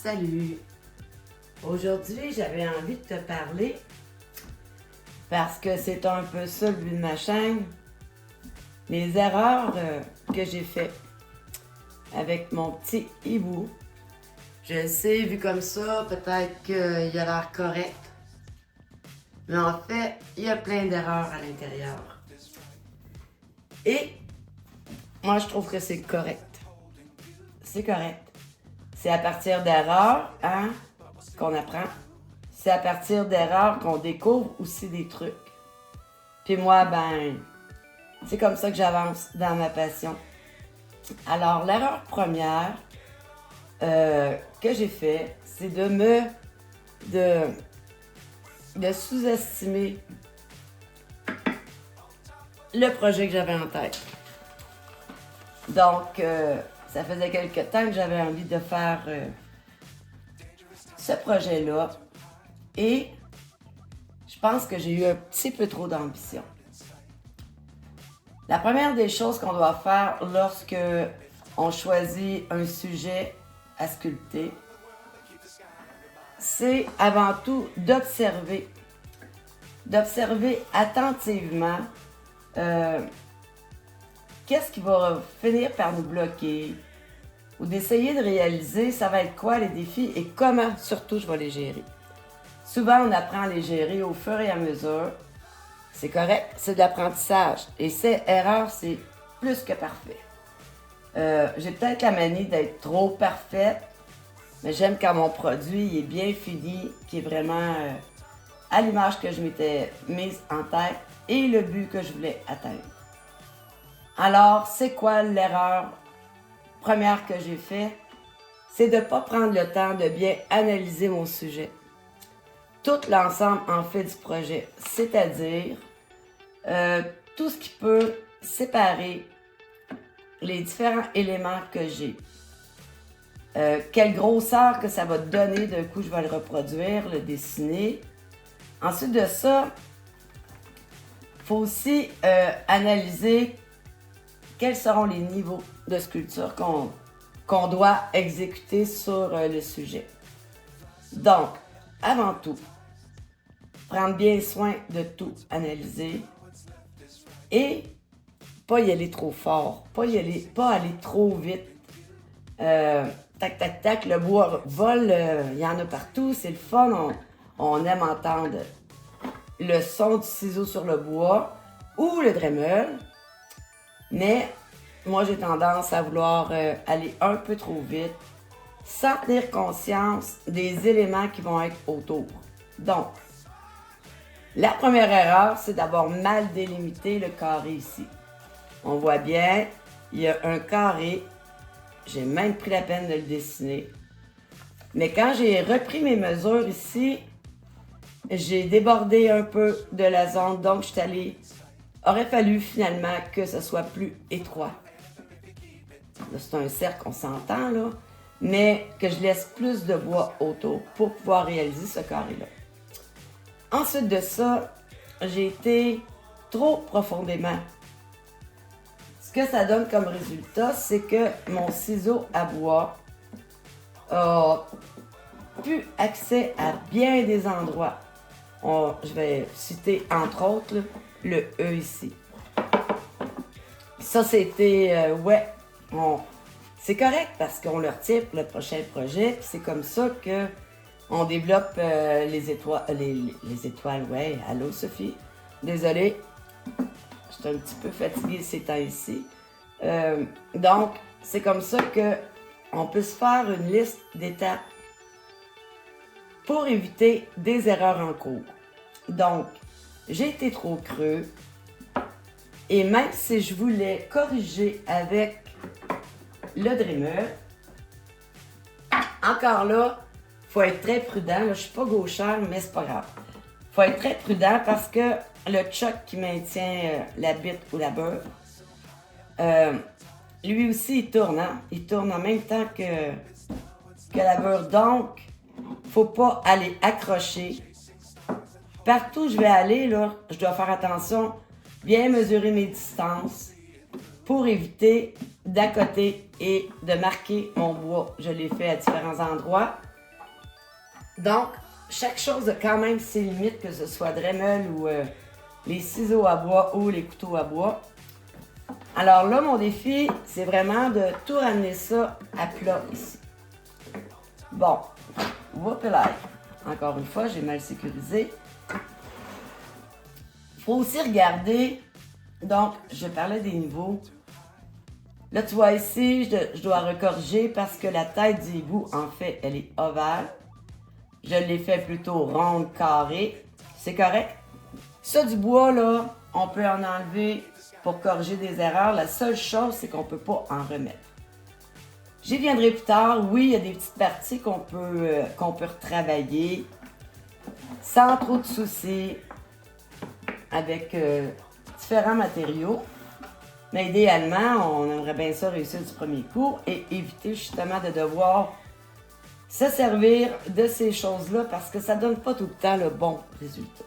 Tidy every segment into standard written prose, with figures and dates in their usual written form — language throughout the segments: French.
Salut! Aujourd'hui, j'avais envie de te parler parce que c'est un peu ça le but de ma chaîne. Les erreurs que j'ai faites avec mon petit hibou. Je sais, vu comme ça, peut-être qu'il a l'air correct. Mais en fait, il y a plein d'erreurs à l'intérieur. Et moi, je trouve que c'est correct. C'est correct. C'est à partir d'erreurs, qu'on apprend. C'est à partir d'erreurs qu'on découvre aussi des trucs. Puis moi, c'est comme ça que j'avance dans ma passion. Alors, l'erreur première que j'ai fait, c'est de sous-estimer le projet que j'avais en tête. Donc, ça faisait quelque temps que j'avais envie de faire ce projet-là. Et je pense que j'ai eu un petit peu trop d'ambition. La première des choses qu'on doit faire lorsque on choisit un sujet à sculpter, c'est avant tout d'observer attentivement qu'est-ce qui va finir par nous bloquer, ou d'essayer de réaliser ça va être quoi les défis et comment surtout je vais les gérer. Souvent, on apprend à les gérer au fur et à mesure. C'est correct, c'est de l'apprentissage. Et erreur, c'est plus que parfait. J'ai peut-être la manie d'être trop parfaite, mais j'aime quand mon produit est bien fini, qui est vraiment à l'image que je m'étais mise en tête et le but que je voulais atteindre. Alors, c'est quoi l'erreur première que j'ai faite? C'est de ne pas prendre le temps de bien analyser mon sujet. Tout l'ensemble en fait du projet, c'est-à-dire tout ce qui peut séparer les différents éléments que j'ai. Quelle grosseur que ça va donner, d'un coup je vais le reproduire, le dessiner. Ensuite de ça, il faut aussi analyser quels seront les niveaux de sculpture qu'on doit exécuter sur le sujet. Donc, avant tout, prendre bien soin de tout analyser et pas y aller trop fort, pas aller trop vite. Tac, tac, tac, le bois vole, il y en a partout, c'est le fun, on aime entendre le son du ciseau sur le bois ou le Dremel, mais moi j'ai tendance à vouloir aller un peu trop vite sans tenir conscience des éléments qui vont être autour. Donc, la première erreur, c'est d'avoir mal délimité le carré ici. On voit bien, il y a un carré. J'ai même pris la peine de le dessiner. Mais quand j'ai repris mes mesures ici, j'ai débordé un peu de la zone. Donc, aurait fallu finalement que ce soit plus étroit. Là, c'est un cercle, on s'entend, là. Mais que je laisse plus de bois autour pour pouvoir réaliser ce carré-là. Ensuite de ça, j'ai été trop profondément. Ce que ça donne comme résultat, c'est que mon ciseau à bois a plus accès à bien des endroits. Je vais citer entre autres le E ici. Ça, c'était, c'est correct parce qu'on le retient pour le prochain projet. C'est comme ça que on développe les étoiles. Les étoiles, ouais. Allô, Sophie? Désolée. Je suis un petit peu fatiguée ces temps-ci. Donc, c'est comme ça qu'on peut se faire une liste d'étapes pour éviter des erreurs en cours. Donc, j'ai été trop creux. Et même si je voulais corriger avec le Dremel, encore là, il faut être très prudent. Là, je ne suis pas gauchère, mais c'est pas grave. Il faut être très prudent parce que le choc qui maintient la bite ou la beurre, lui aussi, il tourne. Il tourne en même temps que la beurre. Donc, il ne faut pas aller accrocher. Partout où je vais aller, là, je dois faire attention, bien mesurer mes distances pour éviter d'accoter et de marquer mon bois. Je l'ai fait à différents endroits. Donc, chaque chose a quand même ses limites, que ce soit Dremel ou les ciseaux à bois ou les couteaux à bois. Alors là, mon défi, c'est vraiment de tout ramener ça à plat ici. Bon, whoop-a-like. Encore une fois, j'ai mal sécurisé. Il faut aussi regarder, donc, je parlais des niveaux. Là, tu vois ici, je dois recorriger parce que la tête du hibou, en fait, elle est ovale. Je l'ai fait plutôt ronde, carrée. C'est correct? Ça, du bois, là, on peut en enlever pour corriger des erreurs. La seule chose, c'est qu'on ne peut pas en remettre. J'y viendrai plus tard. Oui, il y a des petites parties qu'on peut retravailler sans trop de soucis avec différents matériaux. Mais idéalement, on aimerait bien ça réussir du premier coup et éviter justement de devoir se servir de ces choses-là parce que ça ne donne pas tout le temps le bon résultat.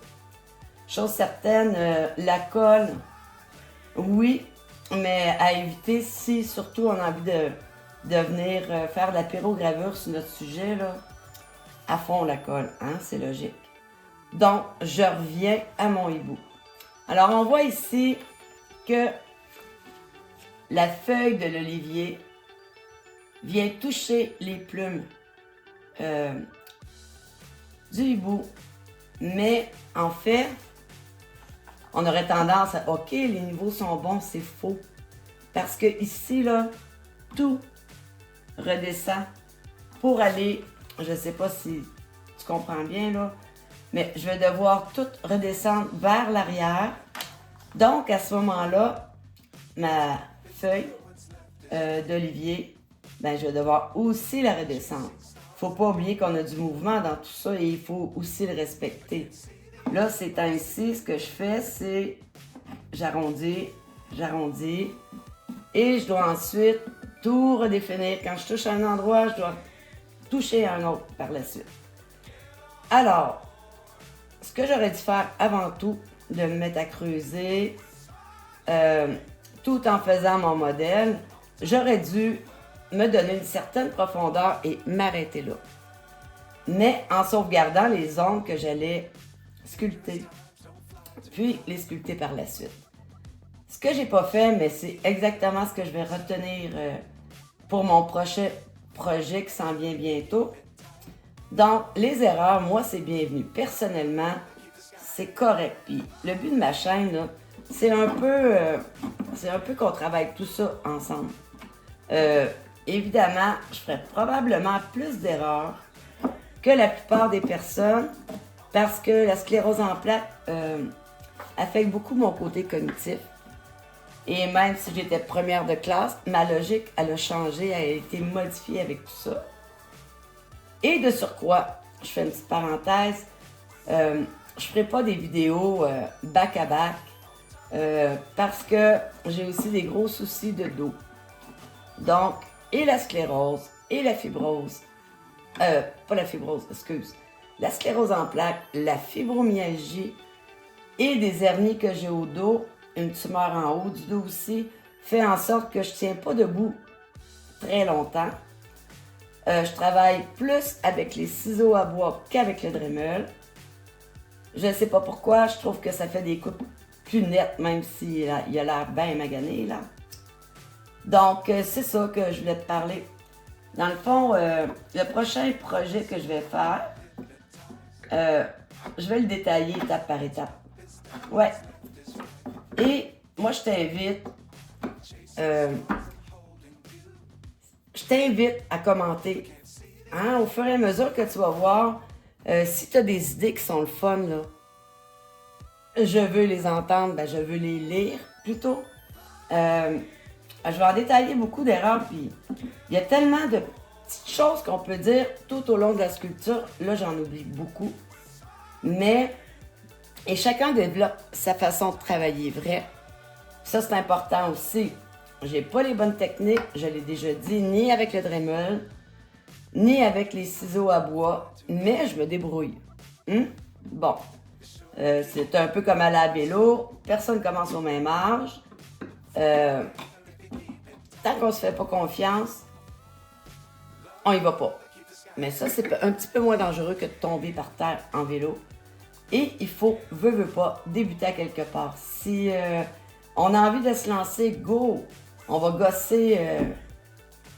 Chose certaine, la colle, oui, mais à éviter si surtout on a envie de venir faire de la pyrogravure sur notre sujet, là, à fond la colle, hein, c'est logique. Donc, je reviens à mon hibou. Alors, on voit ici que la feuille de l'olivier vient toucher les plumes du hibou. Mais en fait, on aurait tendance à, OK, les niveaux sont bons, c'est faux. Parce que ici, là, tout redescend pour aller, je ne sais pas si tu comprends bien, là, mais je vais devoir tout redescendre vers l'arrière. Donc, à ce moment-là, ma feuille d'olivier, ben, je vais devoir aussi la redescendre. Il ne faut pas oublier qu'on a du mouvement dans tout ça et il faut aussi le respecter. Là, c'est ainsi, ce que je fais, c'est j'arrondis, j'arrondis et je dois ensuite tout redéfinir. Quand je touche à un endroit, je dois toucher à un autre par la suite. Alors, ce que j'aurais dû faire avant tout, de me mettre à creuser tout en faisant mon modèle, j'aurais dû me donner une certaine profondeur et m'arrêter là. Mais en sauvegardant les zones que j'allais sculpter, puis les sculpter par la suite. Ce que j'ai pas fait, mais c'est exactement ce que je vais retenir pour mon prochain projet qui s'en vient bientôt. Donc, les erreurs, moi, c'est bienvenu. Personnellement, c'est correct. Puis, le but de ma chaîne, là, c'est un peu qu'on travaille tout ça ensemble. Évidemment, je ferais probablement plus d'erreurs que la plupart des personnes parce que la sclérose en plaques affecte beaucoup mon côté cognitif. Et même si j'étais première de classe, ma logique, elle a changé, elle a été modifiée avec tout ça. Et de surcroît, je fais une petite parenthèse, je ne ferai pas des vidéos back-à-back parce que j'ai aussi des gros soucis de dos. Donc, et la sclérose, et la fibrose, pas la fibrose, excuse, la sclérose en plaques, la fibromyalgie et des hernies que j'ai au dos, une tumeur en haut du dos aussi, fait en sorte que je ne tiens pas debout très longtemps. Je travaille plus avec les ciseaux à bois qu'avec le Dremel. Je ne sais pas pourquoi, je trouve que ça fait des coupes plus nettes, même s'il a l'air bien magané, là. Donc, c'est ça que je voulais te parler. Dans le fond, le prochain projet que je vais faire, je vais le détailler étape par étape. Ouais. Et moi, je t'invite à commenter. Hein, au fur et à mesure que tu vas voir, si tu as des idées qui sont le fun, là, je veux les entendre, ben, je veux les lire plutôt. Je vais en détailler beaucoup d'erreurs, puis il y a tellement de petites choses qu'on peut dire tout au long de la sculpture. Là, j'en oublie beaucoup. Mais, et chacun développe sa façon de travailler, vrai. Ça, c'est important aussi. J'ai pas les bonnes techniques, je l'ai déjà dit, ni avec le Dremel, ni avec les ciseaux à bois, mais je me débrouille. Bon, c'est un peu comme à la vélo, personne commence au même âge. Tant qu'on se fait pas confiance, on y va pas. mais ça, c'est un petit peu moins dangereux que de tomber par terre en vélo. Et il faut, veut pas, débuter à quelque part. Si on a envie de se lancer, go! On va gosser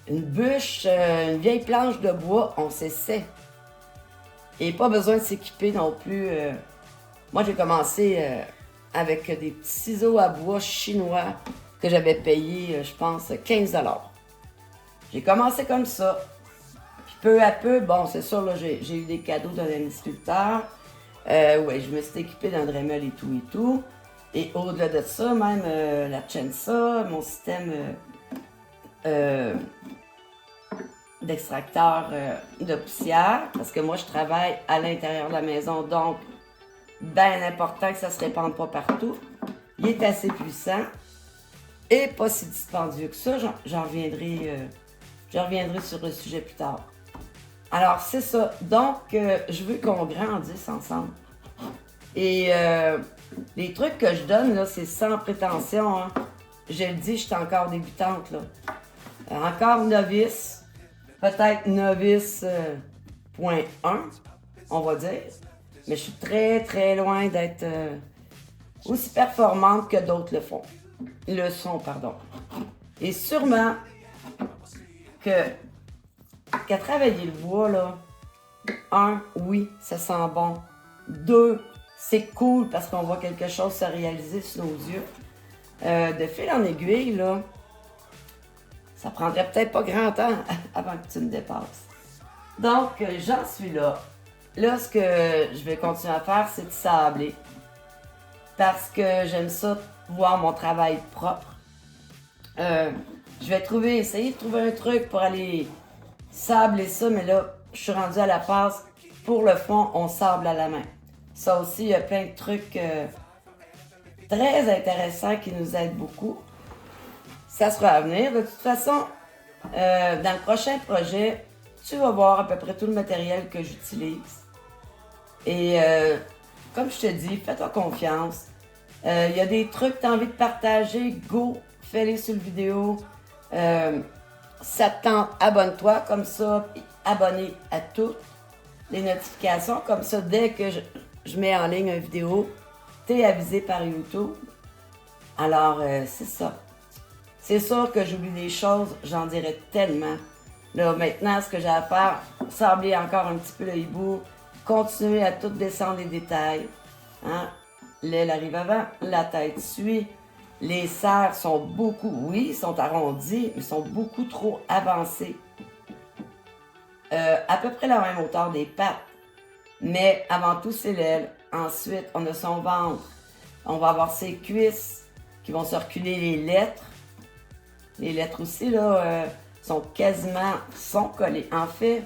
une bûche, une vieille planche de bois, on s'essaie. Et pas besoin de s'équiper non plus. Moi, j'ai commencé avec des petits ciseaux à bois chinois que j'avais payé, je pense, 15 $. J'ai commencé comme ça. Puis peu à peu, bon, c'est sûr, là, j'ai eu des cadeaux d'un instructeur. Ouais, je me suis équipée d'un Dremel et tout. Et au-delà de ça, même la Chensa, mon système d'extracteur de poussière, parce que moi, je travaille à l'intérieur de la maison, donc bien important que ça ne se répande pas partout. Il est assez puissant et pas si dispendieux que ça. Je reviendrai sur le sujet plus tard. Alors, c'est ça. Donc, je veux qu'on grandisse ensemble. Et les trucs que je donne, là, c'est sans prétention. Hein. Je le dis, je suis encore débutante. Là. Encore novice. Peut-être novice point 1, on va dire. Mais je suis très, très loin d'être aussi performante que d'autres le sont, pardon. Et sûrement qu'à travailler le bois, là, 1, oui, ça sent bon. 2, c'est cool parce qu'on voit quelque chose se réaliser sous nos yeux. De fil en aiguille, là, ça prendrait peut-être pas grand temps avant que tu me dépasses. Donc, j'en suis là. Là, ce que je vais continuer à faire, c'est de sabler. Parce que j'aime ça, voir mon travail propre. Je vais essayer de trouver un truc pour aller sabler ça, mais là, je suis rendue à la passe. Pour le fond, on sable à la main. Ça aussi, il y a plein de trucs très intéressants qui nous aident beaucoup. Ça sera à venir. De toute façon, dans le prochain projet, tu vas voir à peu près tout le matériel que j'utilise. Et comme je te dis, fais-toi confiance. Il y a des trucs que tu as envie de partager, go, fais-les sur le vidéo. Ça te tente, abonne-toi comme ça, puis abonne à toutes les notifications. Comme ça, dès que je mets en ligne une vidéo, tu es avisé par YouTube. Alors, c'est ça. C'est sûr que j'oublie des choses, j'en dirais tellement. Là, maintenant, ce que j'ai à faire, sabler encore un petit peu le hibou, continuer à tout descendre les détails. Hein? L'aile arrive avant, la tête suit. Les serres sont ils sont arrondis, mais sont beaucoup trop avancés. À peu près la même hauteur des pattes. Mais avant tout, c'est l'aile. Ensuite, on a son ventre. On va avoir ses cuisses qui vont circuler les lettres. Les lettres aussi, là, sont collées. En fait,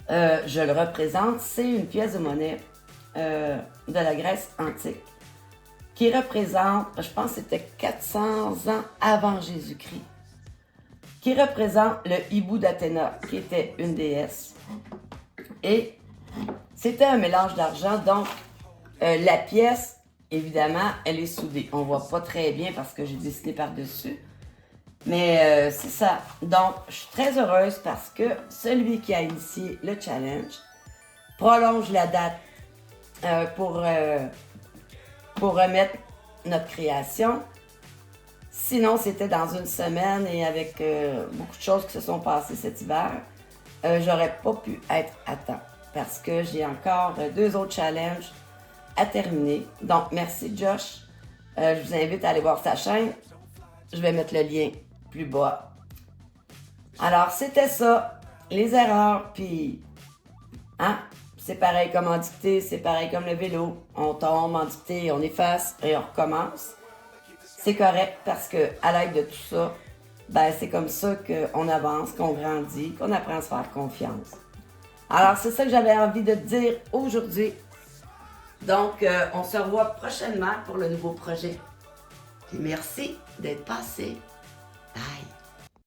je le représente, c'est une pièce de monnaie de la Grèce antique qui représente, je pense que c'était 400 ans avant Jésus-Christ, qui représente le hibou d'Athéna, qui était une déesse. Et c'était un mélange d'argent, donc la pièce, évidemment, elle est soudée. On ne voit pas très bien parce que j'ai dessiné par-dessus. Mais c'est ça. Donc, je suis très heureuse parce que celui qui a initié le challenge prolonge la date pour remettre notre création. Sinon, c'était dans une semaine et avec beaucoup de choses qui se sont passées cet hiver, j'aurais pas pu être à temps parce que j'ai encore 2 autres challenges à terminer. Donc, merci Josh. Je vous invite à aller voir sa chaîne. Je vais mettre le lien plus bas. Alors, c'était ça, les erreurs, puis, hein, c'est pareil comme en dictée, c'est pareil comme le vélo. On tombe en dictée, on efface et on recommence. C'est correct parce que à l'aide de tout ça, ben, c'est comme ça qu'on avance, qu'on grandit, qu'on apprend à se faire confiance. Alors, c'est ça que j'avais envie de te dire aujourd'hui. Donc, on se revoit prochainement pour le nouveau projet. Puis merci d'être passé. Bye!